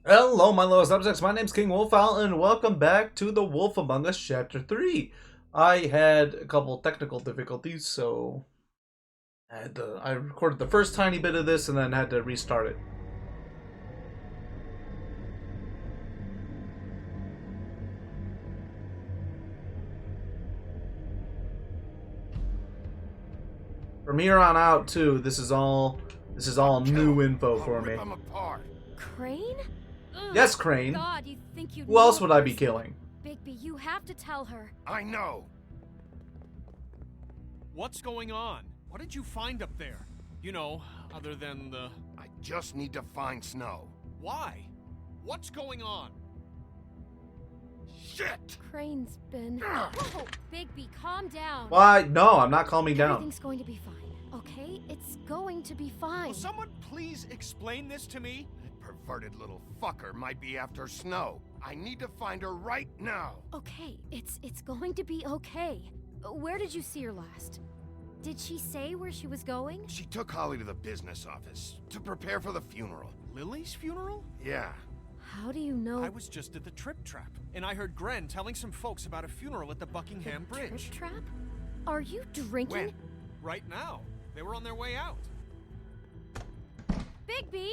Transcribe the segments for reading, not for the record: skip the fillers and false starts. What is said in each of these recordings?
Hello, my lowest subjects. My name's King Wolfowl, and welcome back to The Wolf Among Us Chapter 3. I had a couple technical difficulties, so I recorded the first tiny bit of this and then had to restart it. From here on out, too, this is all new info for me. Crane? Ugh, Yes, Crane. God, you think you Who else would I be killing? Bigby, you have to tell her. I know. What's going on? What did you find up there? You know, other than the... I just need to find Snow. Why? What's going on? Shit! Crane's been... Whoa, Bigby, calm down. Why? No, I'm not calming down. Everything's going to be fine, okay? It's going to be fine. Will someone please explain this to me? That perverted little fucker might be after Snow. I need to find her right now. Okay, it's going to be okay. Where did you see her last? Did she say where she was going? She took Holly to the business office to prepare for the funeral. Lily's funeral? Yeah. How do you know? I was just at the Trip Trap, and I heard Gren telling some folks about a funeral at the Buckingham Bridge. Trip trap? Are you drinking? When? Right now. They were on their way out. Bigby!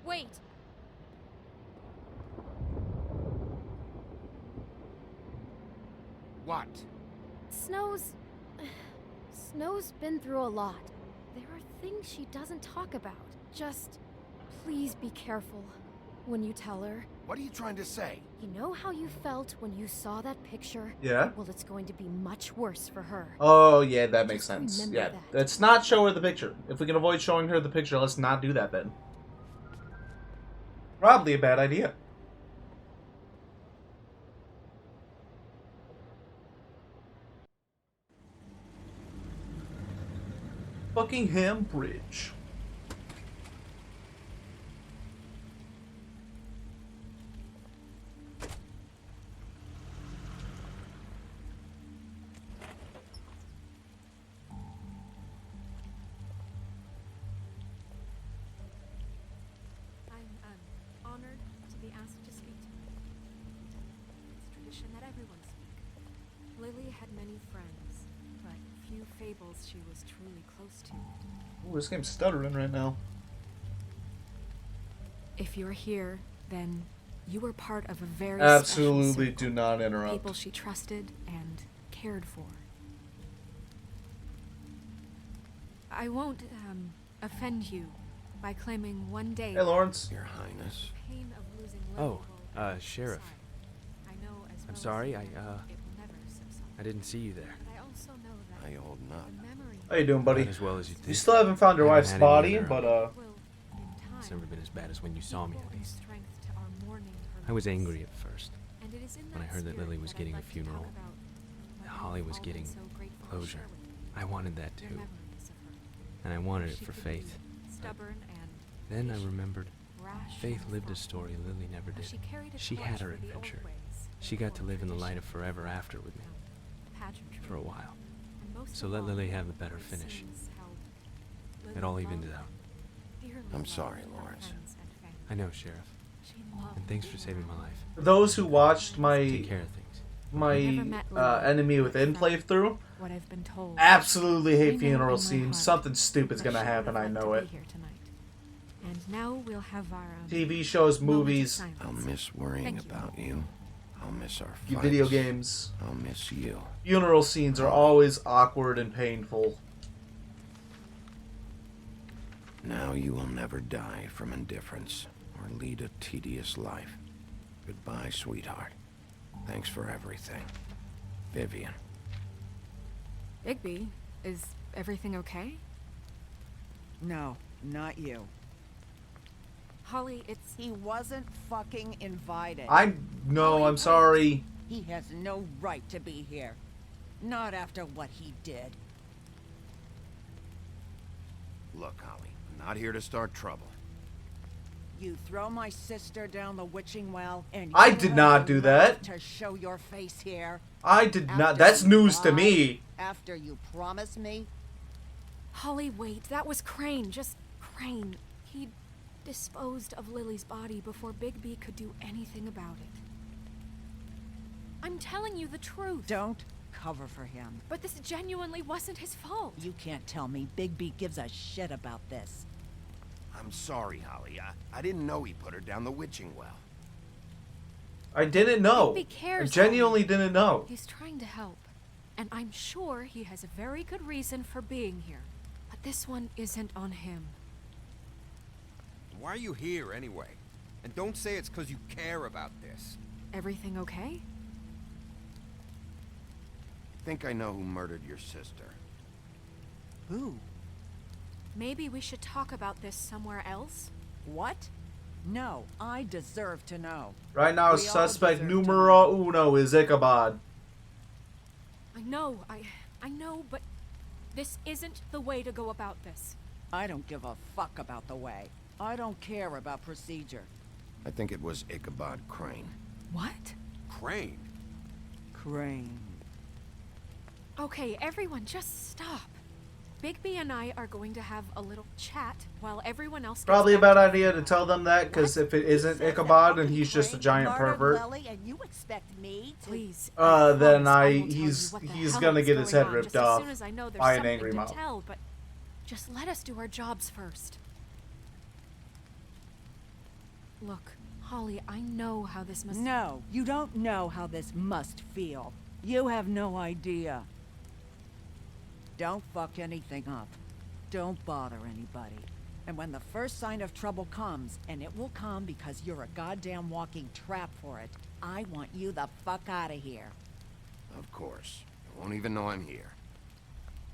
Wait. What? Snow's been through a lot. There are things she doesn't talk about. Just please be careful when you tell her. What are you trying to say? You know how you felt when you saw that picture? Yeah? Well, it's going to be much worse for her. Oh, yeah, that makes Just sense. remember Yeah, that. let's not show her the picture. If we can avoid showing her the picture, let's not do that then. Probably a bad idea. Buckingham Bridge. I'm honored to be asked to speak tonight. It's tradition that everyone speak. Lily had many friends, but few fables she was truly close to. Ooh, this game's stuttering right now. If you're here, then you were part of a very Absolutely special do circle. not interrupt. People she trusted and cared for. I won't offend you by claiming one day Hey, Lawrence. Your Highness. the pain of losing Lily Oh, will Sheriff. subside. I know as I'm well sorry, as I you, it will never subside. I didn't see you there. But I also know that I hold the not. memory How you doing, buddy? Not as well as you You think. still haven't found your Haven't wife's had any body, other, but will, in It's time, never been as bad as when you saw me, equal at in least. strength to our mourning her I was loss. angry at first. And it is in when I heard that spirit Lily was I'd getting a like to talk funeral, about that what Holly we've was all getting been so grateful to closure. share with you. I wanted that Your too, memories of her. and I wanted it She for could Faith. be stubborn and Then I patient, remembered rash Faith and lived a thoughtful. story Lily never How did. she carried a She torch had her for the old adventure. ways, She got to for live in the light of tradition, forever after with me, pageantry. for a while. And most So of let all, Lily have the better it finish. seems how It Lily all evened loved it out. and dearly I'm loved sorry, her Lawrence. friends and family. I know, Sheriff. She loved And thanks for being saving my around life. for those who watched Take my care of things. Enemy Within playthrough, what I've been told. absolutely I hate know funeral in my scenes. heart Something stupid's that gonna she happen, would I have know liked it. to be here tonight. And now we'll have our TV shows, moment of movies, silence. I'll miss worrying Thank you. about you. I'll miss our your fights. video games. I'll miss you. Funeral scenes are always awkward and painful. Now you will never die from indifference or lead a tedious life. Goodbye, sweetheart. Thanks for everything. Vivian. Bigby, is everything okay? No, not you. Holly, it's He wasn't fucking invited. I'm sorry. He has no right to be here. Not after what he did. Look, Holly, I'm not here to start trouble. You throw my sister down the witching well, and I you did have not the do nerve that. To show your face here. I did not. After That's you news to lied, me. After you promised me. Holly, wait, that was Crane. Just Crane, he disposed of Lily's body before Bigby could do anything about it. I'm telling you the truth. Don't cover for him. But this genuinely wasn't his fault. You can't tell me Bigby gives a shit about this. I'm sorry, Holly. I didn't know he put her down the witching well. I didn't know. Bigby cares, I genuinely Holly. didn't know. He's trying to help. And I'm sure he has a very good reason for being here. But this one isn't on him. Why are you here anyway? And don't say it's because you care about this. Everything okay? I think I know who murdered your sister. Who? Maybe we should talk about this somewhere else? What? No, I deserve to know. Right now, We all suspect deserve to numero uno is Ichabod. I know, but this isn't the way to go about this. I don't give a fuck about the way. I don't care about procedure. I think it was Ichabod Crane. What? Crane? Crane. Okay, everyone, just stop. Bigby and I are going to have a little chat while everyone else gets Probably a back bad to idea to tell them that, because if it isn't Ichabod, then he's just a giant pervert. And you expect me to... Please. Then I will tell you he's what the he's hell gonna is get his going head on, ripped just as off soon as I know there's by an something angry to mob. tell, but just let us do our jobs first. Look, Holly, I know how this must... No, you don't know how this must feel. You have no idea. Don't fuck anything up. Don't bother anybody. And when the first sign of trouble comes, and it will come because you're a goddamn walking trap for it, I want you the fuck out of here. Of course. You won't even know I'm here.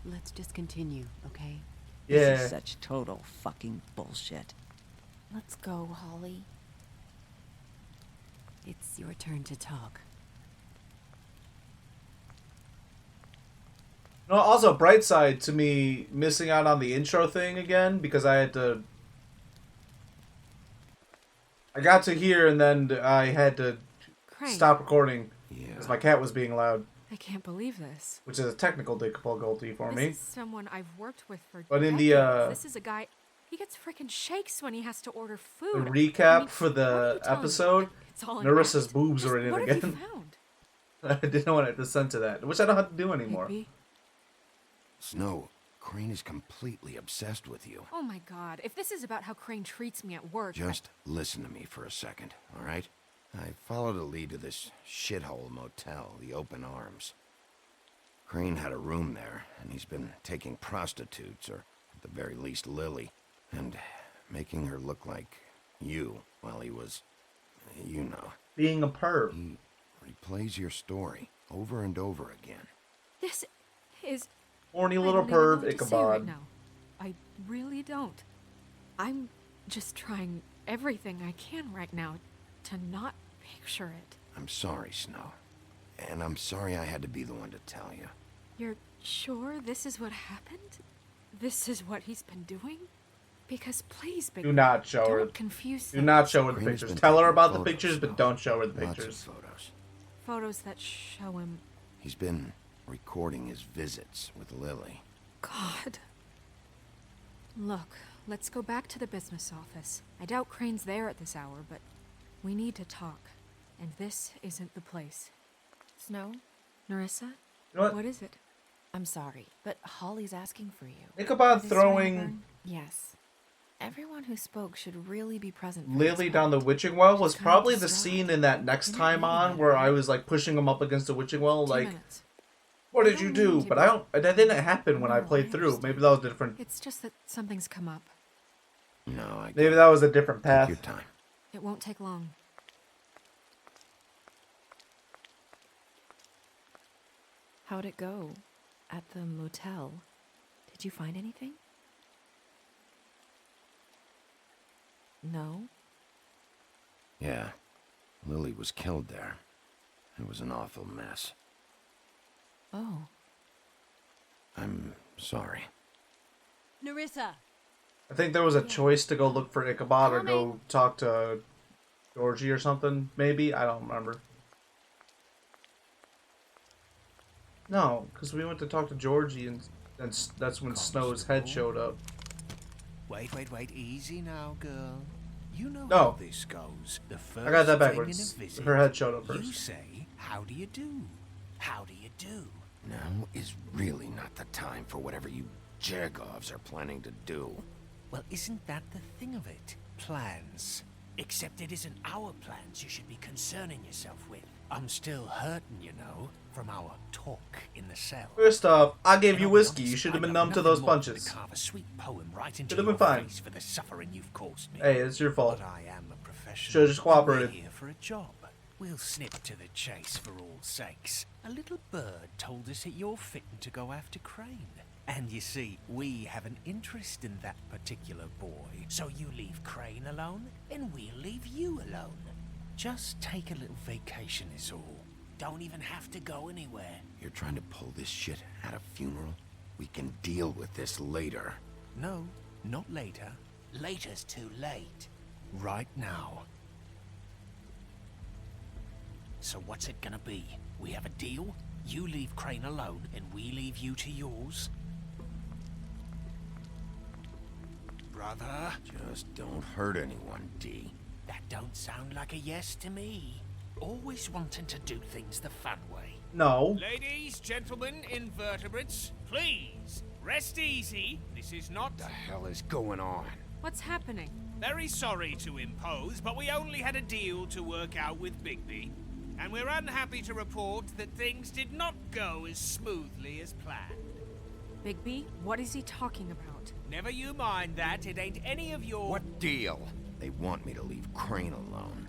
Let's just continue, okay? This Yeah. is such total fucking bullshit. Let's go, Holly. It's your turn to talk. No, also, bright side to me missing out on the intro thing again, because I had to... I got to here and then I had to Crane, stop recording Yeah. because my cat was being loud, I can't believe this. which is a technical difficulty for This me. is someone I've worked with for But in decades. the, This is a guy... He gets freaking shakes when he has to order The food. recap for what are the you telling me? episode, It's all an Narissa's act? boobs Just are in it what have you again. found? I didn't want to descend to that, which I don't have to do anymore. Bigby? Snow, Crane is completely obsessed with you. Oh my god, if this is about how Crane treats me at work... Just listen to me for a second, all right? I followed a lead to this shithole motel, the Open Arms. Crane had a room there, and he's been taking prostitutes, or at the very least Lily, and making her look like you while he was, you know. Being a perv. He replays your story over and over again. This is... Horny I little don't even know perv, what to say right Ichabod. now. I really don't. I'm just trying everything I can right now to not picture it. I'm sorry, Snow. And I'm sorry I had to be the one to tell you. You're sure this is what happened? This is what he's been doing? Because please, Big Do not show her. don't confuse Do things. not show her the Crane has pictures. been Tell her taking about the photos, pictures, but Snow. don't show her the Lots of pictures. photos. Photos that show him... He's been recording his visits with Lily. God. Look, let's go back to the business office. I doubt Crane's there at this hour, but we need to talk. And this isn't the place. Snow, Narissa? You know what? What is it? I'm sorry, but Holly's asking for you. Ichabod Is this starting to throwing burn? Yes. Everyone who spoke should really be present for Lily this down the point. witching well was She's kinda probably the distraught. scene in that next You time don't need on that, where I right? was like pushing him up against the witching well, 2 like, minutes. what You did you don't do? need to But be- I don't, that didn't happen when I No, played I through. understand. Maybe that was different. It's just that something's come up. No, I Maybe that was a different Take path. your time. It won't take long. How'd it go? At the motel? Did you find anything? No? Yeah. Lily was killed there. It was an awful mess. Oh. I'm sorry. Nerissa! I think there was a choice to go look for Ichabod or go Coming. talk to Georgie or something, maybe? I don't remember. No, because we went to talk to Georgie and that's when Calm, Snow's head Snow. showed up. Wait. Easy now, girl. You know No. how this goes. The first I got that thing backwards. in a visit, Her head showed up you first. say, how do you do? How do you do? Now is really not the time for whatever you Jagovs are planning to do. Well, isn't that the thing of it? Plans. Except it isn't our plans you should be concerning yourself with. I'm still hurting, you know, from our talk in the cell. First off, I gave And you I'll be whiskey. honest, You should have I been know numb to nothing those more than to punches. carve a sweet poem right into Should have your been fine. face for the suffering you've caused me. Hey, it's your fault. But I am a professional. Should've just cooperated. We're here for a job. We'll snip to the chase for all sakes. A little bird told us that you're fitting to go after Crane. And you see, we have an interest in that particular boy. So you leave Crane alone, and we'll leave you alone. Just take a little vacation is all. Don't even have to go anywhere. You're trying to pull this shit at a funeral? We can deal with this later. No, not later. Later's too late. Right now. So what's it gonna be? We have a deal? You leave Crane alone, and we leave you to yours? Brother? Just don't hurt anyone, D. That don't sound like a yes to me. Always wanting to do things the fun way. No. Ladies, gentlemen, invertebrates, please, rest easy. This is not... What the hell is going on? What's happening? Very sorry to impose, but we only had a deal to work out with Bigby. And we're unhappy to report that things did not go as smoothly as planned. Bigby, what is he talking about? Never you mind that, it ain't any of your... What deal? They want me to leave Crane alone.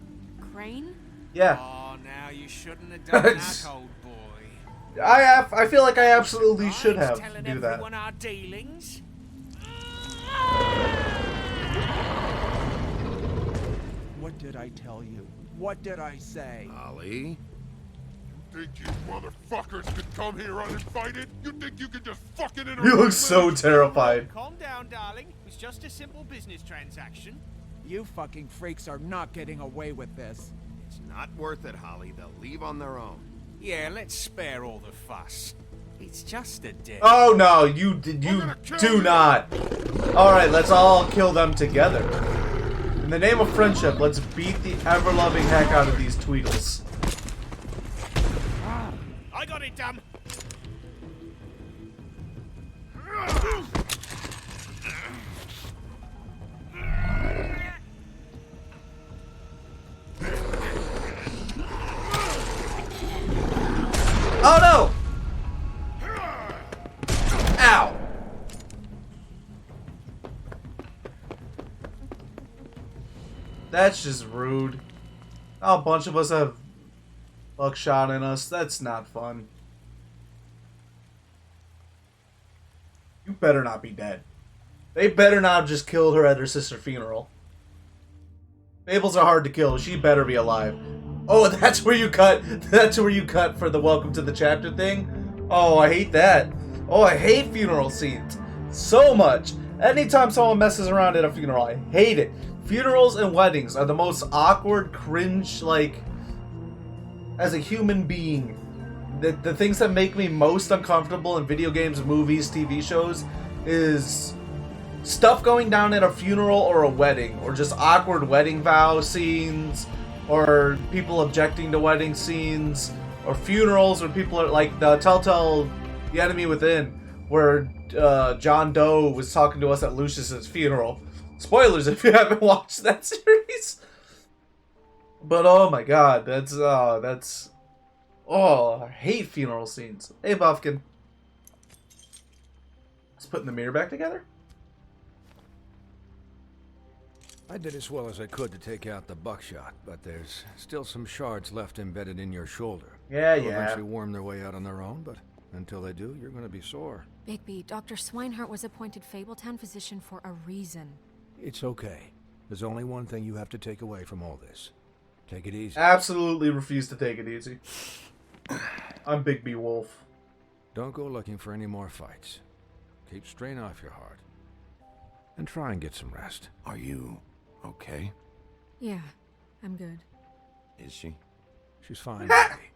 Crane? Yeah. Oh, now you shouldn't have done that, old boy. I feel like I absolutely should Right, have telling do that. everyone our dealings. What did I tell you? What did I say? Ollie? Think you motherfuckers could come here uninvited? You think you could just fucking interrupt? You look so terrified. Calm down, darling. It's just a simple business transaction. You fucking freaks are not getting away with this. It's not worth it, Holly. They'll leave on their own. Yeah, let's spare all the fuss. It's just a deal. Oh no, you do not. All right, let's all kill them together. In the name of friendship, let's beat the ever-loving heck out of these Tweedles. I got it, damn. Oh no! Ow! That's just rude. Oh, a bunch of us have buckshot in us. That's not fun. You better not be dead. They better not have just killed her at her sister's funeral. Fables are hard to kill. She better be alive. Oh, that's where you cut. That's where you cut for the welcome to the chapter thing. Oh, I hate that. Oh, I hate funeral scenes so much. Anytime someone messes around at a funeral, I hate it. Funerals and weddings are the most awkward, cringe, like, as a human being. The things that make me most uncomfortable in video games, movies, TV shows is stuff going down at a funeral or a wedding, or just awkward wedding vow scenes, or people objecting to wedding scenes, or funerals where people are like the Telltale The Enemy Within, where John Doe was talking to us at Lucius's funeral. Spoilers if you haven't watched that series. But oh my god, that's oh, I hate funeral scenes. Hey Buffkin. Let's putting the mirror back together. I did as well as I could to take out the buckshot, but there's still some shards left embedded in your shoulder. Yeah, They'll yeah. eventually worm their way out on their own, but until they do, you're going to be sore. Bigby, Dr. Swinehart was appointed Fabletown physician for a reason. It's okay. There's only one thing you have to take away from all this. Take it easy. Absolutely refuse to take it easy. I'm Big B Wolf. Don't go looking for any more fights. Keep strain off your heart. And try and get some rest. Are you okay? Yeah, I'm good. Is she? She's fine, baby.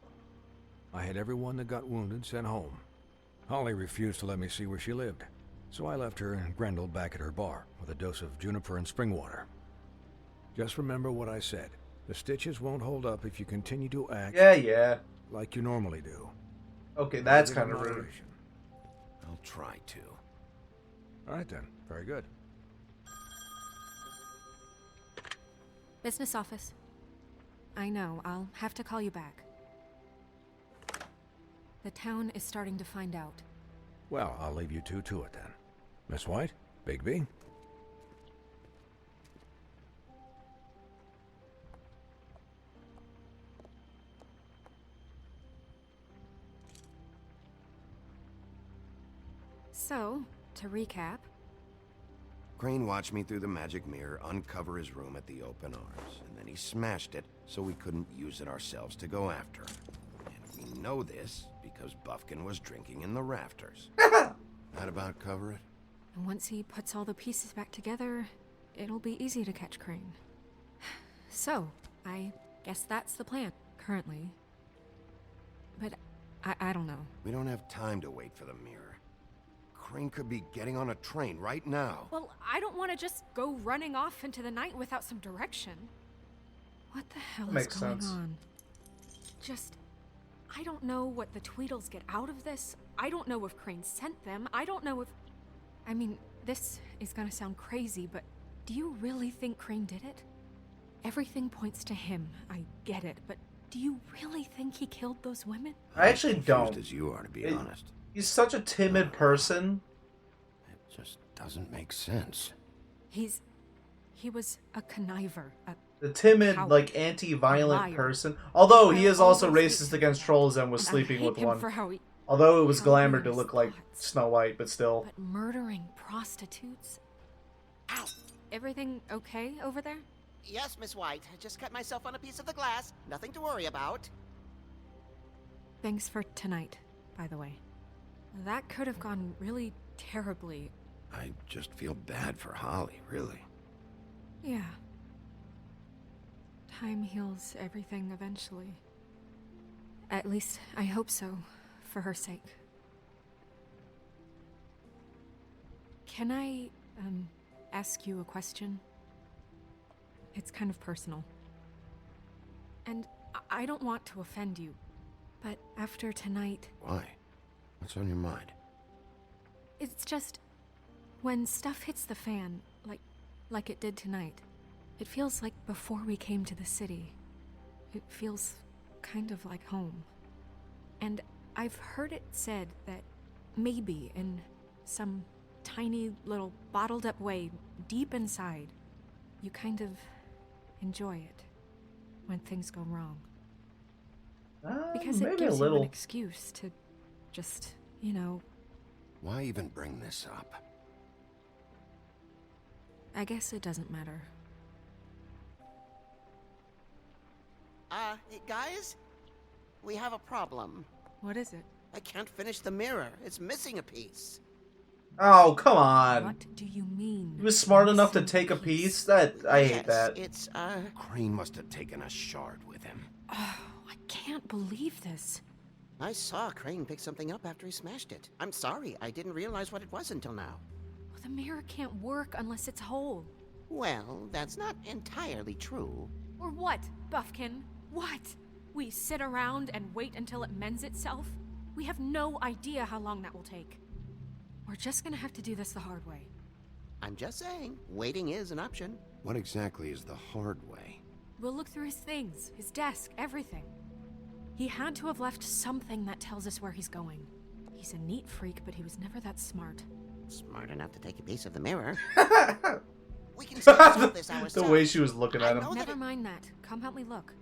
I had everyone that got wounded sent home. Holly refused to let me see where she lived. So I left her and Grendel back at her bar with a dose of juniper and spring water. Just remember what I said. The stitches won't hold up if you continue to act Yeah. like you normally do. Okay, that's Everything in kind of rude. moderation. I'll try to. All right then. Very good. Business office. I know, I'll have to call you back. The town is starting to find out. Well, I'll leave you two to it then. Miss White? Bigby? So, to recap, Crane watched me through the magic mirror uncover his room at the open arms, and then he smashed it so we couldn't use it ourselves to go after him. And we know this because Buffkin was drinking in the rafters. That about cover it? and once he puts all the pieces back together, it'll be easy to catch Crane. So, I guess that's the plan, currently. But I don't know. We don't have time to wait for the mirror. Crane could be getting on a train right now. Well, I don't want to just go running off into the night without some direction. What the hell is Makes going sense. on? I don't know what the Tweedles get out of this. I don't know if Crane sent them. I don't know if... I mean, this is gonna sound crazy, but do you really think Crane did it? Everything points to him. I get it, but do you really think he killed those women? I actually I'm don't. confused as you are, to be honest. He's such a timid person. It just doesn't make sense. He was a conniver, The timid, Coward. like, anti-violent Liar. person. Although he I'll is also always racist against trolls and was and I sleeping hate with him one. for how he... Although it was how glamored to his look like thoughts. Snow White, but still. But murdering prostitutes? Ow! Everything okay over there? Yes, Miss White. I just cut myself on a piece of the glass. Nothing to worry about. Thanks for tonight, by the way. That could have gone really terribly. I just feel bad for Holly, really. Yeah. Time heals everything eventually. At least, I hope so, for her sake. Can I, ask you a question? It's kind of personal. And I don't want to offend you, but after tonight... Why? What's on your mind? It's just... when stuff hits the fan, like it did tonight, it feels like before we came to the city. It feels kind of like home. And I've heard it said that maybe in some tiny little bottled up way deep inside, you kind of enjoy it when things go wrong. Because it maybe gives a you little. an excuse to just, you know, Why even bring this up? I guess it doesn't matter. Guys? We have a problem. What is it? I can't finish the mirror. It's missing a piece. Oh, come on. What do you mean? He was smart enough to take a piece? I hate that. It's, Crane must have taken a shard with him. Oh, I can't believe this. I saw Crane pick something up after he smashed it. I'm sorry, I didn't realize what it was until now. Well, the mirror can't work unless it's whole. Well, that's not entirely true. Or what, Buffkin? What? We sit around and wait until it mends itself? We have no idea how long that will take. We're just gonna have to do this the hard way. I'm just saying, waiting is an option. What exactly is the hard way? We'll look through his things, his desk, everything. He had to have left something that tells us where he's going. He's a neat freak, but he was never that smart. Smart enough to take a piece of the mirror. We can still solve this ourselves. The way she was looking at him. Never mind that. Come help me look.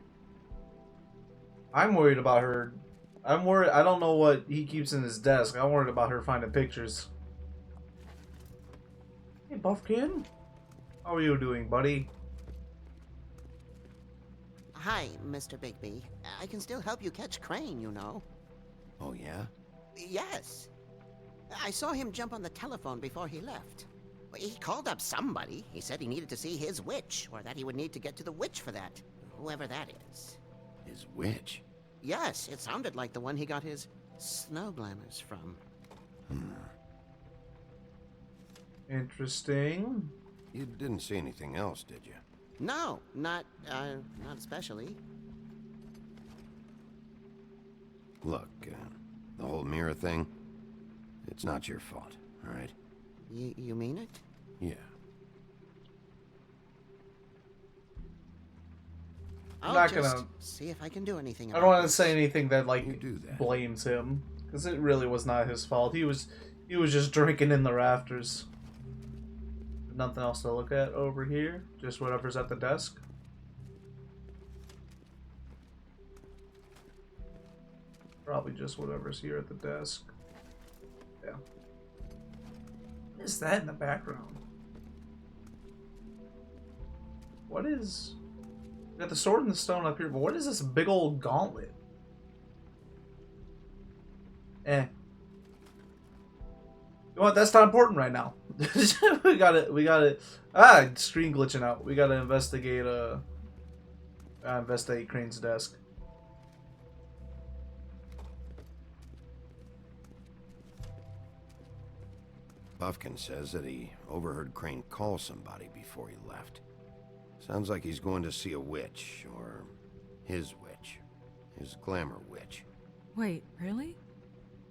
I'm worried about her. I'm worried. I don't know what he keeps in his desk. I'm worried about her finding pictures. Hey, Buffkin. How are you doing, buddy? Hi, Mr. Bigby. I can still help you catch Crane, you know. Oh, yeah? Yes. I saw him jump on the telephone before he left. He called up somebody. He said he needed to see his witch, or that he would need to get to the witch for that. Whoever that is. His witch? Yes, it sounded like the one he got his snow glamours from. Interesting. You didn't see anything else, did you? No, not especially. Look, the whole mirror thing, it's not your fault, all right? You mean it? Yeah. I'm I'll not just gonna see if I can do anything I about don't want to this. say anything that like You do that. blames him, because it really was not his fault. He was just drinking in the rafters. Nothing else to look at over here. Just whatever's at the desk. Probably just whatever's here at the desk. Yeah. What is that in the background? What is... We got the sword and the stone up here, but what is this big old gauntlet? Eh. You know what? That's not important right now. we got it. Ah, screen glitching out. We gotta investigate Crane's desk. Buffkin says that he overheard Crane call somebody before he left. Sounds like he's going to see a witch, or his witch. His glamour witch. Wait, really?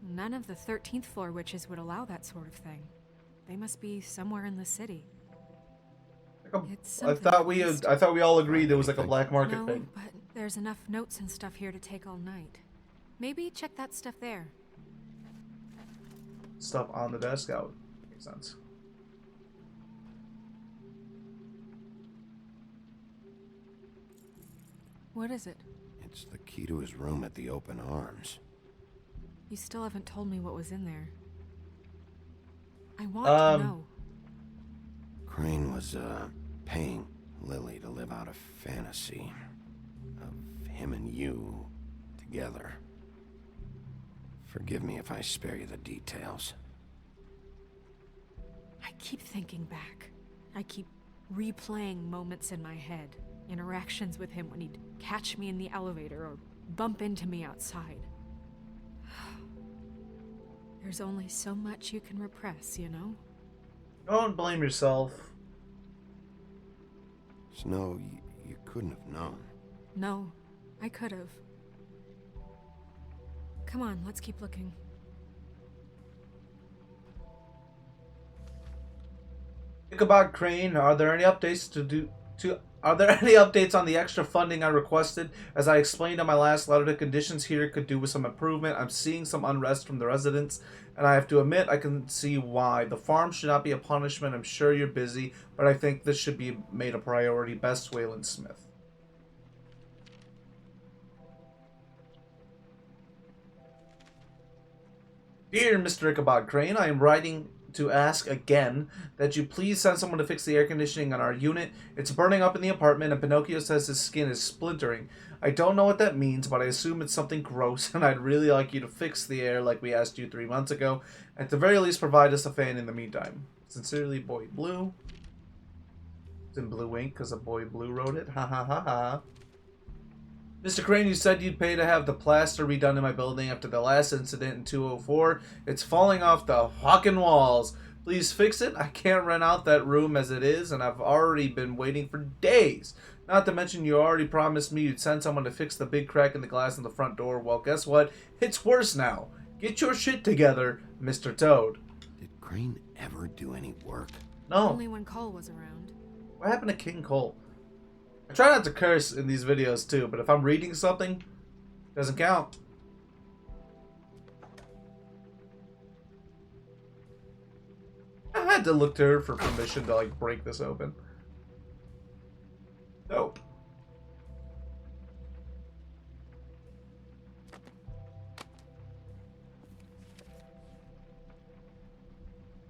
None of the 13th floor witches would allow that sort of thing. They must be somewhere in the city. I thought we all agreed it was like a black market No, thing. but there's enough notes and stuff here to take all night. Maybe check that stuff there. Stuff on the desk out. Makes sense. What is it? It's the key to his room at the Open Arms. You still haven't told me what was in there. I want to know. Crane was, paying Lily to live out a fantasy of him and you together. Forgive me if I spare you the details. I keep thinking back. I keep replaying moments in my head. Interactions with him when he'd catch me in the elevator or bump into me outside. There's only so much you can repress, you know? Don't blame yourself. Snow, you couldn't have known. No, I could have. Come on, let's keep looking. Ichabod Crane, are there any updates are there any updates on the extra funding I requested? As I explained in my last letter, the conditions here could do with some improvement. I'm seeing some unrest from the residents, and I have to admit I can see why. The farm should not be a punishment. I'm sure you're busy, but I think this should be made a priority. Best, Waylon Smith. Dear Mr. Ichabod Crane, I am writing to ask again that you please send someone to fix the air conditioning on our unit. It's burning up in the apartment and Pinocchio says his skin is splintering. I don't know what that means, but I assume it's something gross and I'd really like you to fix the air like we asked you 3 months ago. At the very least, provide us a fan in the meantime. Sincerely, Boy Blue. It's in blue ink because a Boy Blue wrote it. Ha ha ha ha. Mr. Crane, you said you'd pay to have the plaster redone in my building after the last incident in 204. It's falling off the fucking walls. Please fix it. I can't rent out that room as it is, and I've already been waiting for days. Not to mention you already promised me you'd send someone to fix the big crack in the glass in the front door. Well, guess what? It's worse now. Get your shit together, Mr. Toad. Did Crane ever do any work? No. Only when Cole was around. What happened to King Cole? I try not to curse in these videos too, but if I'm reading something, it doesn't count. I had to look to her for permission to like break this open. Nope.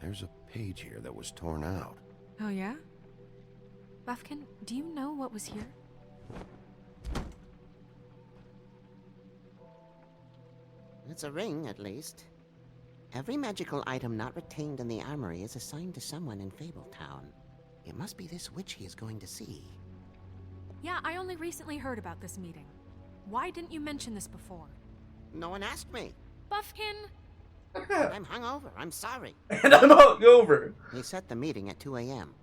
There's a page here that was torn out. Oh yeah? Buffkin, do you know what was here? It's a ring, at least. Every magical item not retained in the armory is assigned to someone in Fabletown. It must be this witch he is going to see. Yeah, I only recently heard about this meeting. Why didn't you mention this before? No one asked me. Buffkin! I'm hungover. I'm sorry. And I'm hungover. He set the meeting at 2 a.m.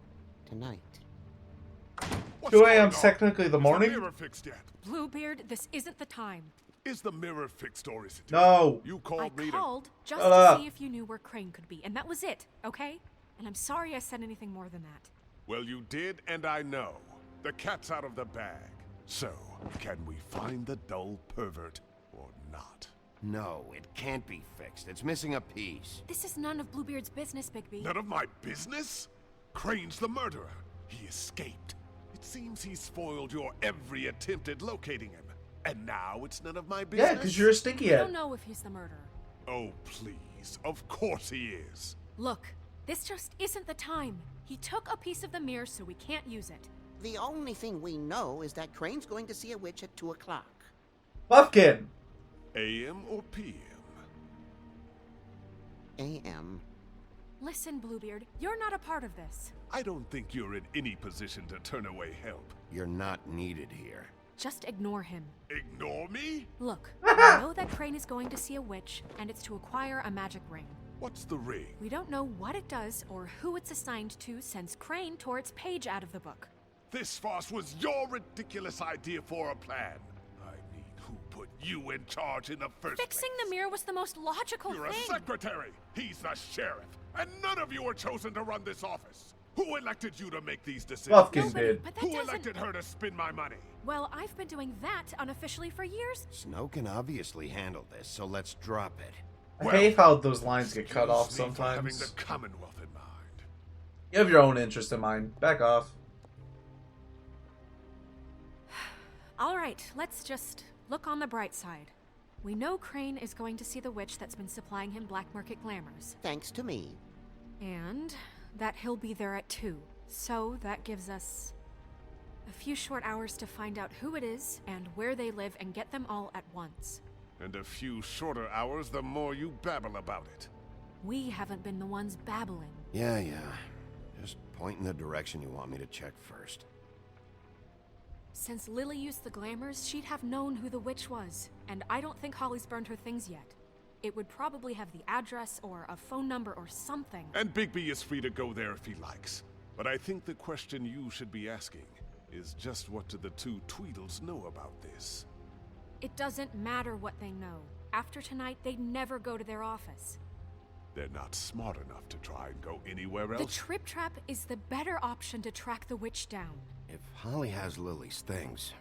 tonight. 2 a.m. is technically the morning? Is the mirror fixed yet? Bluebeard, this isn't the time. Is the mirror fixed or is it? No. You called I me called just Shut to up. see if you knew where Crane could be, and that was it, okay? And I'm sorry I said anything more than that. Well, you did, and I know. The cat's out of the bag. So, can we find the dull pervert or not? No, it can't be fixed. It's missing a piece. This is none of Bluebeard's business, Bigby. None of my business? Crane's the murderer. He escaped. It seems he spoiled your every attempt at locating him. And now it's none of my business? Yeah, because you're a stinky We head. don't know if he's the murderer. Oh, please. Of course he is. Look, this just isn't the time. He took a piece of the mirror, so we can't use it. The only thing we know is that Crane's going to see a witch at 2 o'clock. Buffkin. AM or PM? AM. Listen, Bluebeard, you're not a part of this. I don't think you're in any position to turn away help. You're not needed here. Just ignore him. Ignore me? Look, we know that Crane is going to see a witch, and it's to acquire a magic ring. What's the ring? We don't know what it does or who it's assigned to since Crane tore its page out of the book. This farce was your ridiculous idea for a plan. I mean, who put you in charge in the first Fixing place? the mirror was the most logical You're thing. a secretary. He's the sheriff. And none of you were chosen to run this office. Who elected you to make these decisions? Buffkin Nobody, did. but that Who doesn't... elected her to spend my money? Well, I've been doing that unofficially for years. Snow can obviously handle this, so let's drop it. I hate how those lines get cut off Excuse me for having sometimes. the Commonwealth in mind. You have your own interest in mind. Back off. All right, let's just look on the bright side. We know Crane is going to see the witch that's been supplying him black market glamours. Thanks to me. And that he'll be there at 2. So that gives us a few short hours to find out who it is and where they live and get them all at once. And a few shorter hours, the more you babble about it. We haven't been the ones babbling. Yeah. Just point in the direction you want me to check first. Since Lily used the glamours, she'd have known who the witch was, and I don't think Holly's burned her things yet. It would probably have the address or a phone number or something. And Bigby is free to go there if he likes. But I think the question you should be asking is just what do the two Tweedles know about this? It doesn't matter what they know. After tonight, they'd never go to their office. They're not smart enough to try and go anywhere The else. Trip Trap is the better option to track the witch down. If Holly has Lily's things,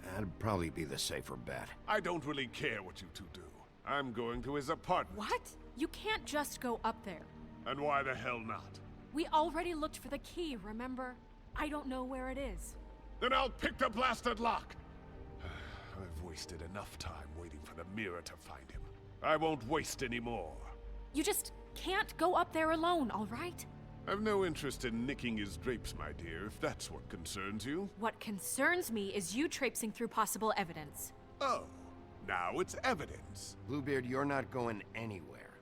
that'd probably be the safer bet. I don't really care what you two do. I'm going to his apartment. What? You can't just go up there. And why the hell not? We already looked for the key, remember? I don't know where it is. Then I'll pick the blasted lock. I've wasted enough time waiting for the mirror to find him. I won't waste any more. You just can't go up there alone, all right? I've no interest in nicking his drapes, my dear, if that's what concerns you. What concerns me is you traipsing through possible evidence. Oh, now it's evidence. Bluebeard, you're not going anywhere.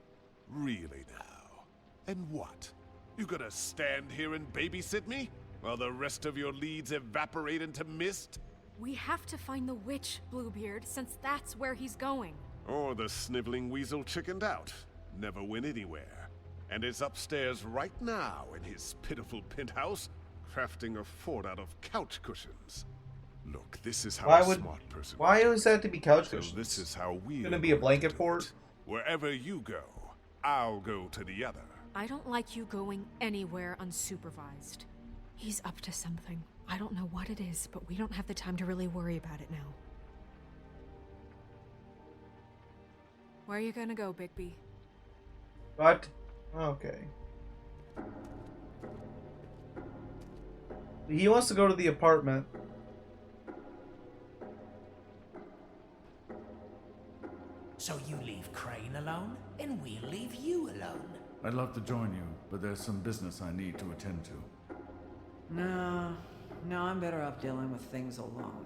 Really now? And what? You gonna stand here and babysit me? While the rest of your leads evaporate into mist? We have to find the witch, Bluebeard, since that's where he's going. Or the sniveling weasel chickened out. Never went anywhere. And is upstairs right now in his pitiful penthouse, crafting a fort out of couch cushions. Look, this is how a smart person Why does that have to be couch So cushions? this is how we Gonna be a blanket fort? Wherever you go, I'll go to the other. I don't like you going anywhere unsupervised. He's up to something. I don't know what it is, but we don't have the time to really worry about it now. Where are you gonna go, Bigby? What? Okay. He wants to go to the apartment. So you leave Crane alone, and we'll leave you alone. I'd love to join you, but there's some business I need to attend to. No, I'm better off dealing with things alone.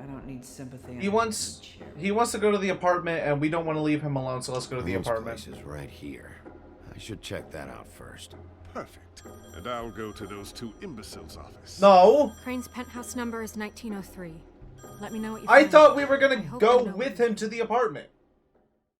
I don't need sympathy. He wants to go to the apartment, and we don't want to leave him alone, so let's go to the William's apartment. place is right here. I should check that out first. Perfect. And I'll go to those two imbeciles' office. No! Crane's penthouse number is 1903. Let me know what you I find. thought we were I gonna hope go I know with what him to the apartment.